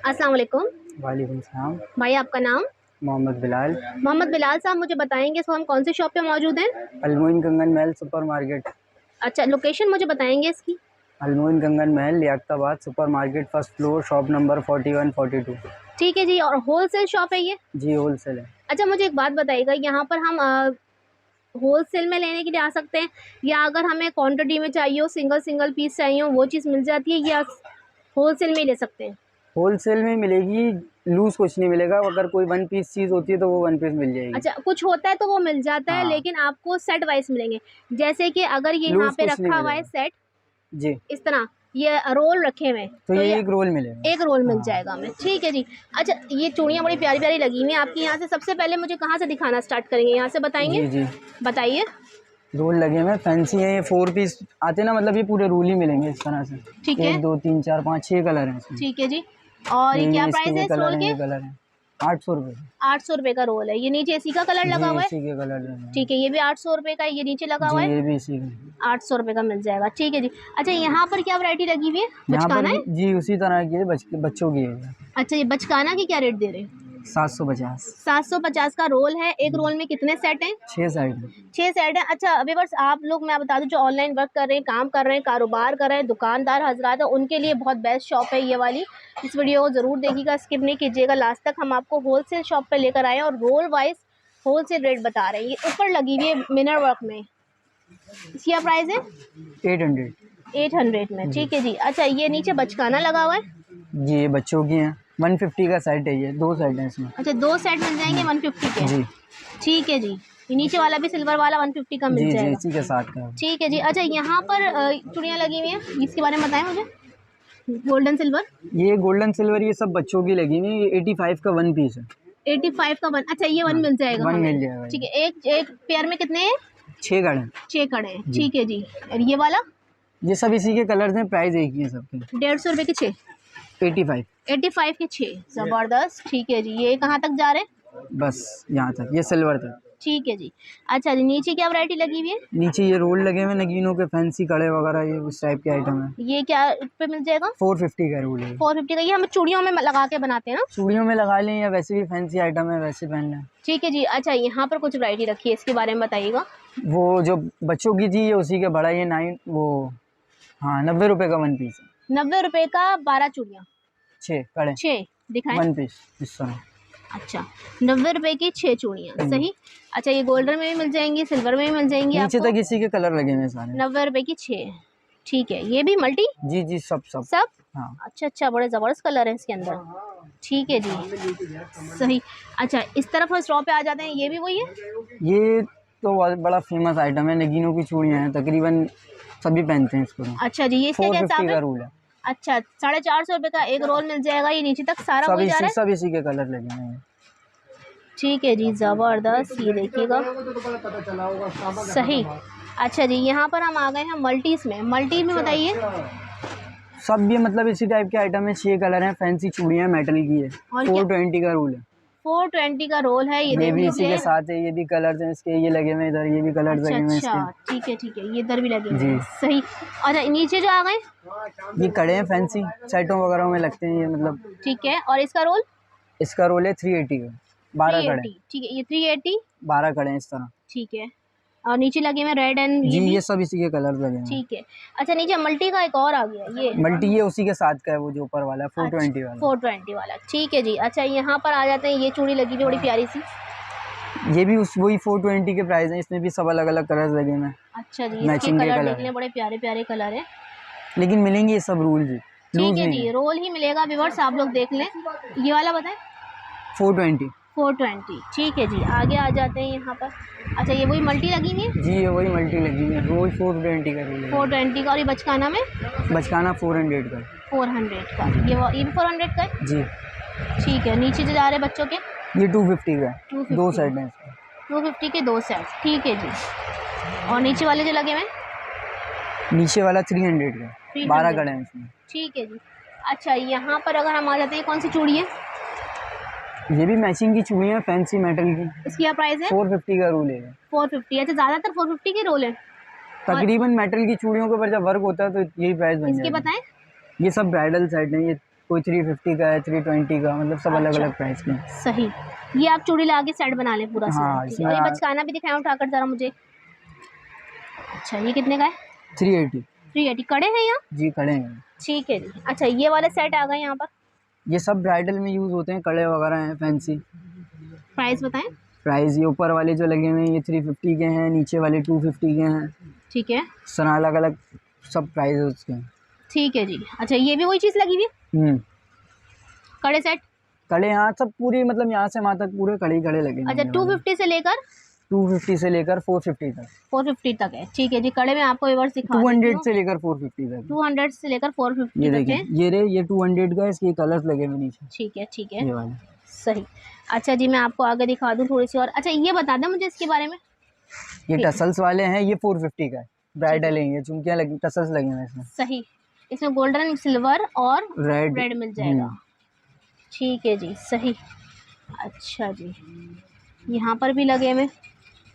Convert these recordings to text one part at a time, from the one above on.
अस्सलाम वालेकुम। वालेकुम सलाम। भाई आपका नाम? मोहम्मद बिलाल। मोहम्मद बिलाल साहब, मुझे बताएंगे इसको हम कौन सी शॉप पे मौजूद हैं? अलमोइन गंगन महल सुपर मार्केट। अच्छा, लोकेशन मुझे बताएंगे इसकी? अलमोइन गंगन महल Liaquatabad super market, first floor, shop number 4142। ठीक है जी। और होलसेल शॉप है ये? जी होलसेल है। अच्छा, मुझे एक बात बताइएगा, यहाँ पर हम होलसेल में लेने के लिए आ सकते हैं, या अगर हमें क्वांटिटी में चाहिए हो, सिंगल सिंगल पीस चाहिए हो, वो चीज़ मिल जाती है, या होलसेल में ही ले सकते हैं? होलसेल में मिलेगी, लूज कुछ नहीं मिलेगा। अगर कोई वन पीस चीज़ होती है तो वो वन पीस मिल जाएगी। अच्छा, कुछ होता है तो वो मिल जाता है, हाँ, लेकिन आपको सेट वाइज मिलेंगे। जैसे कि अगर ये यहाँ लूज पे कुछ नहीं रखा हुआ है मिलेगा। सेट, जी, इस तरह ये रोल रखे हुए हैं, तो तो ये ये एक रोल मिलेगा। एक रोल मिल हाँ, जाएगा हमें। ठीक है जी। अच्छा, ये चूड़ियाँ बड़ी प्यारी प्यारी लगी हुई हैं आपकी। यहाँ से सबसे पहले मुझे कहाँ से दिखाना स्टार्ट करेंगे? यहाँ से बताएंगे? जी जी। बताइए। रोल लगे हुए फैंसी है, ये 4 पीस आते हैं ना, मतलब ये पूरे रोल ही मिलेंगे इस तरह से। ठीक है। 1 2 3 4 5 6 कलर हैं इसमें। ठीक है जी। और ये क्या इसके प्राइस है ये इस कलर रोल हैं, के? ये कलर हैं। 800 रुपये। 800 रुपये का रोल है। ये नीचे इसी का कलर जी, लगा हुआ है? इसी के कलर हैं। ठीक है, ये भी 800 रुपये का है, ये नीचे लगा जी, हुआ है, ये भी इसी के। 800 रुपये का मिल जाएगा। ठीक है जी। अच्छा, यहाँ पर क्या वैरायटी लगी हुई है? यहाँ पर बचकाना है? जी उसी तरह की है, बच्चों की है। अच्छा, ये बचकाना की क्या रेट दे रहे हैं? 750। 750 का रोल है। एक जी, रोल में कितने सेट हैं? 6 साइड में। 6 सेट है। अच्छा व्यूअर्स, आप लोग, मैं बता दूं, जो ऑनलाइन वर्क कर रहे हैं, काम कर रहे हैं, कारोबार कर रहे हैं, दुकानदार हजरात है, उनके लिए बहुत बेस्ट शॉप है ये वाली। इस वीडियो को ज़रूर देखिएगा, स्किप नहीं कीजिएगा लास्ट तक। हम आपको होलसेल शॉप पे लेकर आए हैं और रोल वाइज होलसेल रेट बता रहे हैं। ये ऊपर लगी हुई है मिनर वर्क में। इसकी क्या प्राइस है? 800। 800 में। जी ठीक है जी। अच्छा, ये नीचे बचकाना लगा हुआ है। जी, ये बच्चों की हैं। 150 का सेट है, ये 2 सेट हैं इसमें। अच्छा, 2 सेट मिल जाएंगे 150 के? जी ठीक है जी। ये नीचे वाला भी सिल्वर वाला 150 का मिल जी जी, जाएगा। इसी के साथ का। ठीक है जी। अच्छा, यहाँ पर चूड़ियाँ लगी हुई हैं, इसके बारे में बताएं मुझे। Golden silver? ये गोल्डन सिल्वर, ये सब बच्चों की लगी हुई है। ये 85 का 1 पीस है। 85 का 1। अच्छा, ये 1 हाँ, मिल जाएगा 1 हमें? मिल जाएगा। ठीक है। एक एक पेयर में कितने हैं? 6 कड़े। 6 कड़े हैं। जी। ठीक है जी। और ये वाला? ये सब इसी के कलर्स हैं, प्राइस एक ही है सबके। 150 रुपये के 6? 85। 85 के 6। ज़बरदस्त। ठीक है जी। ये कहाँ तक जा रहे हैं? बस यहाँ तक, ये सिल्वर तक। ठीक है जी। अच्छा जी, नीचे क्या वैरायटी लगी हुई है? नीचे ये रोल लगे हुए नगीनों के, फैंसी कड़े वगैरह, ये उस टाइप के आइटम है। ये क्या पे मिल जाएगा? 450 का रोल है। 450 का। ये हम चूड़ियों में लगा के बनाते हैं ना? चूड़ियों में लगा लें या वैसे भी फैंसी आइटम है, वैसे पहन लें। ठीक है जी। अच्छा, यहाँ पर कुछ वैरायटी रखी है, इसके बारे में बताइएगा। वो जो बच्चों की थी, ये उसी के बड़ा, ये 9 वो, हाँ 90 रुपये का 1 पीस है। 90 रुपये का 12 चूड़ियाँ? 6 कड़े 6 दिखाएं। 1 पीस इस तरह। अच्छा, 90 रुपये की 6 चूड़ियाँ, सही। अच्छा, ये गोल्डन में भी मिल जाएंगी, सिल्वर में भी मिल जाएंगी नीचे आपको? तक इसी के कलर लगे हुए सारे। 90 रुपये की 6। ठीक है। ये भी मल्टी? जी जी, सब सब सब? हाँ। अच्छा अच्छा, बड़े ज़बरदस्त कलर है इसके अंदर। ठीक है जी, सही। अच्छा, इस तरफ स्टॉप पे आ जाते हैं, ये भी वही है? ये तो बहुत बड़ा फेमस आइटम है, नगीनों की चूड़ियाँ हैं, तकरीबन सभी पहनते हैं इसको। अच्छा जी, ये इसका क्या 450 हिसाब का है? रूल है। अच्छा, 450 रुपये का एक रोल मिल जाएगा। ये नीचे तक सारा वही जा रहा है? सब इसी के कलर लगे हुए हैं। ठीक है जी, ज़बरदस्त। ये देखिएगा, सही। अच्छा जी, यहाँ पर हम आ गए हैं मल्टीज़ में। मल्टी में बताइए। सब ये मतलब इसी टाइप के आइटम है, 6 कलर हैं, फैंसी चूड़ियाँ मेटल की है। और 420 का रूल है। 420 का रोल है, ये ये देख भी इसी लीजिए। के साथ है, ये भी कलर्स हैं इसके, ये लगे हुए इधर, ये भी कलर्स अच्छा लगे हुए अच्छा, इसके। ठीक है ठीक है। ये इधर भी लगे हुए जी। हैं, सही। अच्छा, नीचे जो आ गए, ये कड़े हैं, फैंसी सेटों वगैरह में लगते हैं ये, मतलब। ठीक है। और इसका रोल? इसका रोल है 380 का, 12 कड़े। 380। ठीक है, ये 380। 12 कड़े हैं इस तरह। ठीक है। और नीचे लगे हुए रेड एंड जी, ये भी? ये सब इसी के कलर्स लगे हैं। ठीक है। अच्छा, नीचे मल्टी का एक और आ गया, ये मल्टी, ये उसी के साथ का है, वो जो ऊपर वाला है 420 वाला। 420 वाला। ठीक है जी। अच्छा, यहाँ पर आ जाते हैं, ये चूड़ी लगी हुई बड़ी प्यारी सी। ये भी उस वही 420 के प्राइस हैं, इसमें भी सब अलग अलग कलर्स लगे हुए हैं। अच्छा जी, इसके मैचिंग के कलर कलर देख लें, बड़े प्यारे प्यारे कलर है। लेकिन मिलेंगे ये सब रूल जी, ठीक लूज है नहीं जी, है। रोल ही मिलेगा व्यूअर्स, आप लोग देख लें। ये वाला बताएं। 420। 420। ठीक है जी। आगे आ जाते हैं यहाँ पर। अच्छा, ये वही मल्टी लगी हुई है? जी, ये वही मल्टी लगी हुई है, रोल 420 का रूल है। 420 का। और ये बचकाना में? बचकाना 400 का। 400 का। ये भी 400 का है? जी। ठीक है। नीचे जो जा रहे हैं बच्चों के? ये 250 का है। 250। 2 सेट हैं इसके। 250 के 2 सेट। ठीक है जी। और नीचे वाले जो लगे हुए हैं? नीचे वाला 300 का, 12 300। कड़े हैं इसमें। ठीक है जी। अच्छा, यहाँ पर अगर हम आ जाते हैं, कौन सी चूड़ी है? ये भी मैचिंग की चूड़ियाँ, फैंसी मेटल की। इसकी क्या प्राइस है? 450 का रूल है। 450। अच्छा, ज़्यादातर 450 के रोल है। तकरीबन मेटल की चूड़ियों के ऊपर जब वर्क होता है तो यही प्राइस बन इसके जाता है। बताएं। ये सब ब्राइडल सेट हैं, ये कोई 350 का है, 320 का, मतलब सब अलग अच्छा। अलग प्राइस के हैं। सही। ये आप चूड़ी ला के सेट बना लें पूरा हाँ, सीधा, ठीक है। इसमें और ये बचकाना भी दिखाएं उठाकर ज़रा मुझे। अच्छा, ये कितने का है? 380। 380 कड़े हैं यहाँ? जी, कड़े हैं। ठीक है जी। अच्छा, ये वाले सेट आ गए यहाँ पर, ये सब ब्राइडल में यूज़ होते हैं, कड़े वगैरह हैं फैंसी। प्राइस बताएं। प्राइस ये ऊपर वाले जो लगे हुए हैं ये 350 के हैं, नीचे वाले 250 के हैं। ठीक है, इस तरह अलग अलग सब प्राइस है उसके। ठीक है जी। अच्छा, ये भी वही चीज़ लगी हुई है, कड़े सेट? कड़े यहाँ सब पूरी, मतलब यहाँ से वहाँ तक पूरे कड़े ही कड़े लगे हैं। अच्छा, 250 से लेकर 250 से लेकर 450 तक। 450 तक है, ठीक है जी। कड़े में आपको व्यूअर्स दिखा 200 से लेकर 450 तक। 200 से लेकर 450 ये तक देखिए, है। ये 200 का है, इसके कलर्स लगे हुए नीचे। ठीक है, ठीक है, ये वाले। सही। अच्छा जी, मैं आपको आगे दिखा दूँ थोड़ी सी और। अच्छा, ये बता दें मुझे इसके बारे में। ये टसल्स वाले हैं, ये 450 का है, ब्राइडल है, ये झुमकियाँ लगी, टसल्स लगे हुए हैं इसमें। सही। इसमें गोल्डन, सिल्वर और रेड रेड मिल जाएगा। ठीक है जी, सही। अच्छा जी, यहाँ पर भी लगे हुए।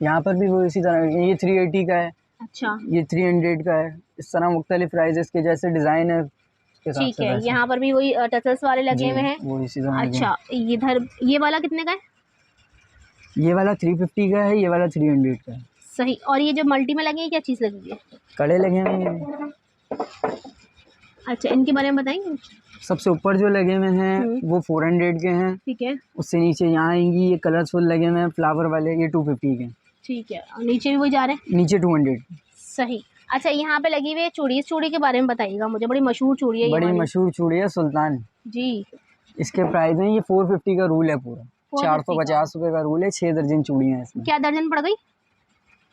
यहाँ पर भी वो इसी तरह, ये 380 का है, अच्छा, ये 300 का है। इस तरह मुख्तलिफ प्राइजेस के जैसे डिज़ाइन है उसके हिसाब ठीक से है। पैसे। यहाँ पर भी वही टसल्स वाले लगे जी, हुए हैं। वो इसी तरह के। अच्छा, इधर ये वाला कितने का है? ये वाला 350 का है, ये वाला 300 का है। सही। और ये जो मल्टी में लगे हैं, क्या चीज़ लगी है? कड़े लगे हुए हैं। अच्छा, इनके बारे में बताएंगे। सबसे ऊपर जो लगे हुए हैं वो 400 के हैं। ठीक है, उससे नीचे यहाँ आएंगी, ये कलरफुल लगे हुए हैं फ्लावर वाले, ये 250 के। ठीक है। और नीचे भी वही जा रहे हैं? नीचे 200। सही। अच्छा, यहाँ पे लगी हुई है चूड़ी, इस चूड़ी के बारे में बताइएगा मुझे। बड़ी मशहूर चूड़ी है ये बड़ी वाली। मशहूर चूड़ी है सुल्तान। जी। इसके प्राइस हैं, ये 450 का रूल है पूरा। 450 रुपये का रूल है, 6 दर्जन चूड़ियाँ हैं इसमें। क्या दर्जन पड़ गई?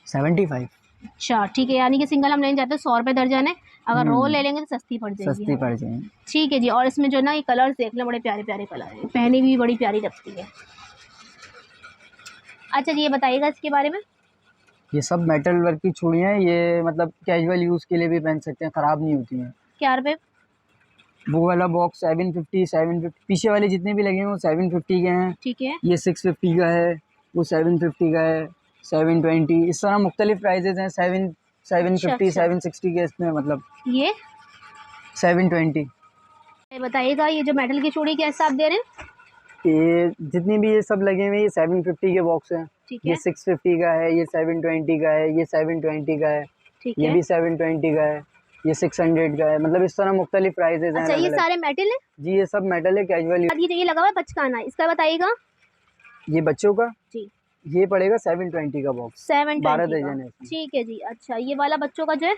75। अच्छा, ठीक है। यानी कि सिंगल हम लेना चाहते हैं 100 रुपये दर्जन है, अगर रोल ले लेंगे तो सस्ती पड़ जाएगी। सस्ती पड़ जाएगी। ठीक है जी। और इसमें जो ना ये कलर्स देख लें, बड़े प्यारे प्यारे कलर हैं, पहनी भी बड़ी प्यारी लगती है। अच्छा जी, ये बताइएगा इसके बारे में। ये सब मेटल वर्क की चूड़ियाँ हैं, ये मतलब कैजुअल यूज़ के लिए भी पहन सकते हैं, ख़राब नहीं होती हैं। क्या रुपये? वो वाला बॉक्स 750, पीछे वाले जितने भी लगे हैं वो 750 के हैं। ठीक है, ये 650 का है, वो 750 का है, 720, इस तरह मुख्तलिफ प्राइजेज हैं। 750, 760 के इसमें, मतलब ये 720। ये बताइएगा, ये जो मेटल की चूड़ी क्या हिसाब दे रहे हैं? ये जितनी भी ये सब लगे हुए हैं ये 750 के बॉक्स हैं। ठीक ये है, 650 का है, ये 720 का है, ये 720 का है, ठीक ये है। भी 720 का है, ये 600 का है, मतलब इस तरह मुख्तलिफ प्राइजेज हैं अच्छा, ये अलग-अलग। सारे मेटल है? जी, ये सब मेटल है, कैजुअल। ये जो ये लगा हुआ है बचकाना, इसका बताइएगा। ये बच्चों का जी, ये पड़ेगा 720 का बॉक्स, 12 720 दर्जन है का। इसमें। ठीक है जी। अच्छा, ये वाला बच्चों का जो है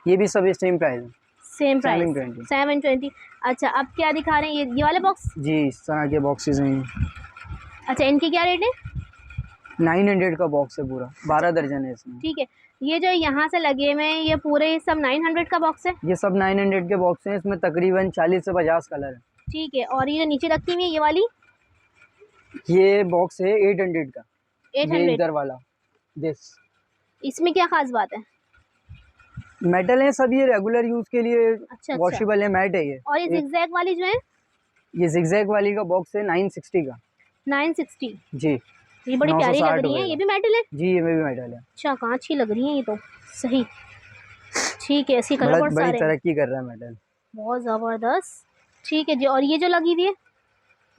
ये भी सब सेम प्राइस है, सेम प्राइस 720। 720। अच्छा, अब क्या दिखा रहे हैं, ये वाले बॉक्स? जी, इस तरह के बॉक्सेस हैं। अच्छा, इनकी क्या रेट है? 900 का बॉक्स है पूरा, 12 दर्जन है इसमें। ठीक है। ये जो यहाँ से लगे हुए हैं, ये पूरे सब 900 का बॉक्स है? ये सब 900 के बॉक्स हैं, इसमें तकरीबन 40 से 50 कलर है। ठीक है। और ये जो नीचे रखी हुई है ये वाली? ये बॉक्स है 800 का। 800। ये इधर वाला दिस इसमें क्या खास बात है? मेटल है सब, ये रेगुलर यूज के लिए अच्छा, वॉशेबल है, मैट है ये। और ये जिगजैग वाली जो है? ये जिगजैग वाली का बॉक्स है 960 का। 960। जी, ये बड़ी प्यारी लग 960 रही है, रुपए ये का। भी मेटल है? जी, ये भी मेटल है। अच्छा, कहाँ अच्छी लग रही है ये तो। सही। ठीक है, इसके कलर बड़ा बहुत बड़ी सारे हैं। तरक्की कर रहा है मेटल। बहुत ज़बरदस्त। ठीक है जी। और ये जो लगी हुई है?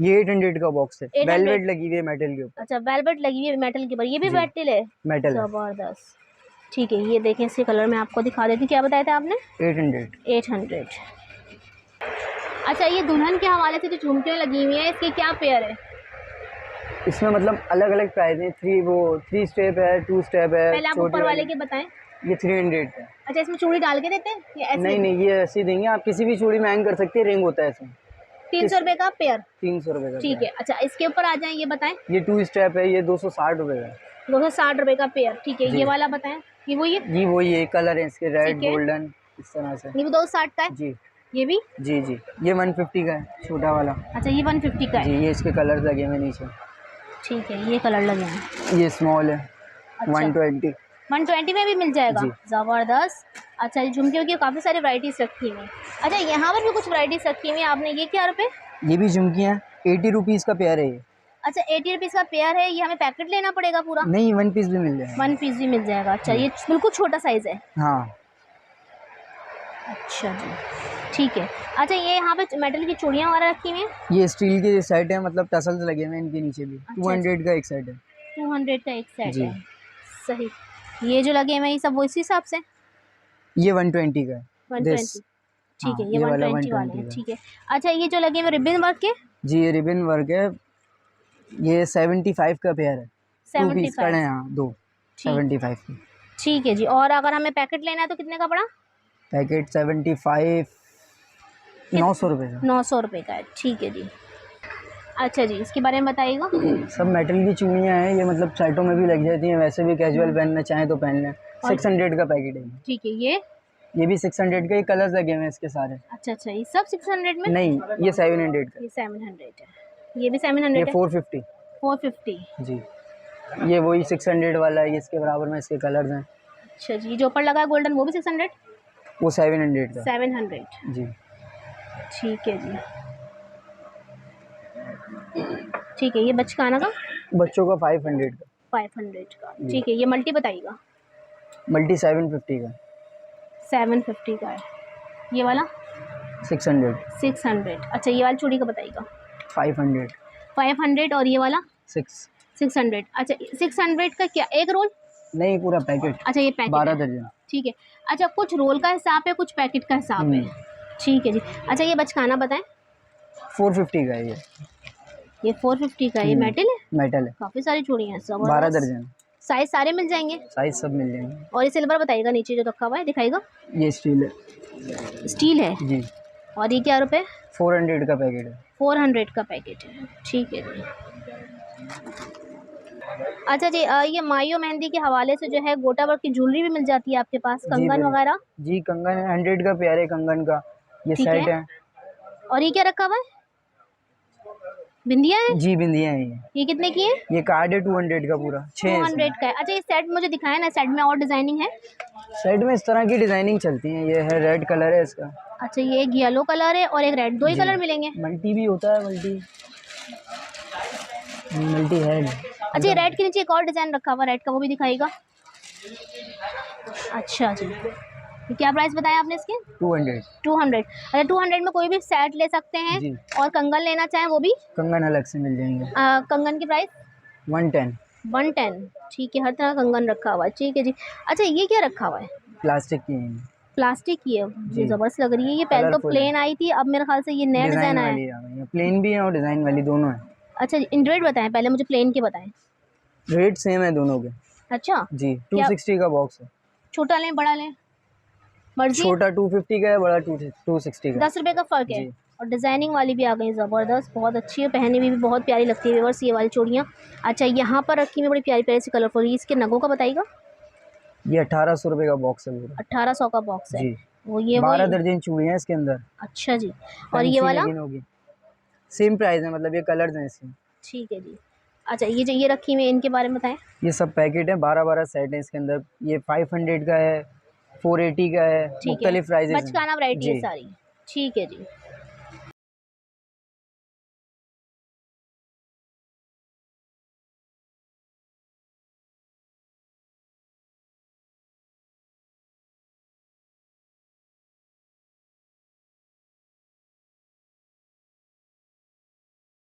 ये 800 का बॉक्स है, 800। वेलवेट लगी हुई है मेटल के ऊपर। अच्छा, वेलवेट लगी हुई है मेटल के ऊपर, ये भी जी। मेटल है? मेटल है, ज़बरदस्त। ठीक है, ये देखें, इसके कलर में आपको दिखा देती हूँ। क्या बताया था आपने? 800। 800। अच्छा, ये दुल्हन के हवाले से जो झुमकियाँ लगी हुई हैं, इसके क्या पेयर है? इसमें मतलब अलग अलग प्राइस है, 3 स्टेप है, 2 स्टेप है। पहले आप ऊपर वाले के बताएं। ये 300 है। अच्छा, इसमें चूड़ी डाल के देते हैं या ऐसे? नहीं, ये ऐसे ही देंगे, आप किसी भी चूड़ी में हैंग कर सकते हैं, रिंग होता है इसमें। 300 रुपये का पेयर? 300 रुपये का। ठीक है। अच्छा, इसके ऊपर आ जाएं, ये बताएं। ये 2 स्टेप है, ये 260 रुपये का है। 260 रुपये का पेयर। ठीक है। जी। ये वाला बताएं, ये वही है? जी, वही है, कलर है इसके, रेड ठीक है। गोल्डन, इस तरह से। ये भी 260 का है? जी ये भी? जी जी, ये 150 का है, छोटा वाला। अच्छा, ये 150 का जी, है? ये इसके कलर लगे हुए नीचे। ठीक है, ये कलर लगे हैं। ये स्मॉल है, अच्छा। 120। 120 में भी मिल जाएगा? जी। ज़बरदस्त। अच्छा, ये झुमकियों की काफ़ी सारी वैराइटीज़ रखी हुई हैं। अच्छा, यहाँ पर भी कुछ वैराइटीज़ रखी हुई हैं आपने, ये क्या रुपये? ये भी झुमकियाँ 80 रुपीज़ का पेयर है ये। अच्छा, 80 रुपीज़ का पेयर है, ये हमें पैकेट लेना पड़ेगा पूरा? नहीं, 1 पीस भी मिल जाएगा। 1 पीस भी मिल जाएगा। अच्छा, ये बिल्कुल छोटा साइज़ है? हाँ। अच्छा जी, ठीक है। अच्छा ये यहाँ पे मेटल की चूड़ियाँ वगैरह रखी हुई हैं। ये स्टील के सेट है, मतलब टसल्स लगे हुए हैं इनके नीचे भी। अच्छा, 200 का एक सेट है। 200 का एक सेट जी। है। सही। ये जो लगे हुए हैं ये सब वो इसी हिसाब से ये 120 का है। 120। ठीक है, हाँ, ये वाला 120 वाले 120 हैं। का। ठीक है। अच्छा ये जो लगे हुए रिबन वर्क के जी, ये रिबन वर्क है। ये 75 का पेयर है। 2 पीस कड़े 75। हैं, हाँ, 2 ठीक 75 की। ठीक है जी। और अगर हमें पैकेट लेना है तो कितने का पड़ा? पैकेट 75 900 रुपये का। 900 रुपये का है। ठीक है जी। अच्छा जी, इसके बारे में बताइएगा। सब मेटल की चूड़ियाँ हैं ये, मतलब साइटों में भी लग जाती हैं, वैसे भी कैजुअल पहनना चाहें तो पहन लें। 600 का पैकेट है ठीक है। ये भी 600 का। ये कलर्स लगे हुए हैं इसके सारे। अच्छा अच्छा, ये सब 600 में? नहीं, ये 700 का। ये 700 है। ये भी 700 ये है। 450। 450। जी, ये वही 600 वाला है, ये इसके बराबर में इसके कलर्स हैं। अच्छा जी, जो ऊपर लगा है गोल्डन वो भी 600? वो 700 का। 700। जी। ठीक है जी। ठीक है, ये बचकाना का बच्चों का 500 का। 500 का। जी। ठीक है, ये मल्टी बताइएगा। मल्टी 750 का। 750 का है। ये वाला 600। 600। अच्छा ये वाली चूड़ी का बताइएगा। 500। 500। और ये वाला 6। 600। अच्छा 600 का क्या एक रोल? नहीं, पूरा पैकेट। अच्छा ये पैकेट 12 है। दर्जन। ठीक है। अच्छा कुछ रोल का हिसाब है, कुछ पैकेट का हिसाब है। ठीक है जी। अच्छा ये बचकाना बताएं। 450 का है ये। ये 450 का है। ये मेटल है। मेटल है। काफ़ी सारी चूड़ियाँ हैं। 12 जबरदस्त। दर्जन। साइज सारे मिल जाएंगे। साइज सब मिल जाएंगे। और ये सिल्वर बताइएगा, नीचे जो रखा हुआ है दिखाइएगा। ये स्टील है। स्टील है। जी। और ये क्या रुपए? 400 का पैकेट है। 400 का पैकेट है। ठीक है जी। अच्छा जी, ये मायो मेहंदी के हवाले से जो है गोटा वर्क की ज्वेलरी भी मिल जाती है आपके पास, जी, कंगन बिल्कुल। वगैरह? जी, कंगन है 100 का पेयर है कंगन का। ये ठीक सेट है। है। और ये क्या रखा हुआ है? बिंदिया है। जी, बिंदियाँ हैं ये कितने की है? ये कार्ड है 200 का पूरा। 6 है 200 का है। अच्छा ये सेट मुझे दिखाया ना, सेट में और डिजाइनिंग है? साइड में इस तरह की डिजाइनिंग चलती है। ये है रेड कलर है इसका। अच्छा ये एक येलो कलर है और एक रेड, दो ही जी। कलर मिलेंगे? मल्टी भी होता है, मल्टी मल्टी है। अच्छा ये रेड के नीचे एक और डिजाइन रखा हुआ रेड का, वो भी दिखाइएगा। अच्छा जी, ये क्या प्राइस बताया आपने इसके? 200। 200। अच्छा 200 में कोई भी सेट ले सकते हैं। जी। और कंगन लेना चाहें वो भी? कंगन अलग से मिल जाएंगे। कंगन की प्राइस 110। 110। ठीक है, हर तरह का कंगन रखा हुआ है। ठीक है जी। अच्छा ये क्या रखा हुआ है? प्लास्टिक की है। प्लास्टिक की है। जी। ये ज़बरदस्त लग रही है। ये पहले तो कलरफुल प्लेन आई थी, अब मेरे ख्याल से ये नया डिज़ाइन आया है। वाली आ गई है। प्लेन भी है और डिजाइन वाली दोनों है। अच्छा जी, इन रेट बताएं, पहले मुझे प्लेन के बताएं। रेट सेम है दोनों के। अच्छा जी। क्या 260 का बॉक्स है। छोटा लें बड़ा लें मर्जी? छोटा 250 का है, बड़ा 260 का। 10 रुपये का फ़र्क है। जी। और डिज़ाइनिंग वाली भी आ गई ज़बरदस्त, बहुत अच्छी है, पहनने में भी बहुत प्यारी लगती है व्यूअर्स ये वाली चूड़ियाँ। अच्छा यहाँ पर रखी हुई बड़ी प्यारी प्यारी सी कलरफुल, इसके नगों का बताइएगा। ये 1800 रुपये का बॉक्स है पूरा। 1800 का बॉक्स है। जी। वो ये 12 वो दर्जन चूड़ियाँ हैं इसके अंदर। अच्छा जी। और ये फैंसी वाला? लेकिन होगी। सेम प्राइस है, मतलब ये कलर्स हैं इसके। ठीक है जी। अच्छा ये जो ये रखी हुई है इनके बारे में बताएं। ये सब पैकेट है, 12 सेट है इसके अंदर। ये 500 का है, 480 का है, ठीक है, मुख्तलिफ प्राइजेस हैं। बचकाना वैरायटी है जी। सारी। ठीक है जी।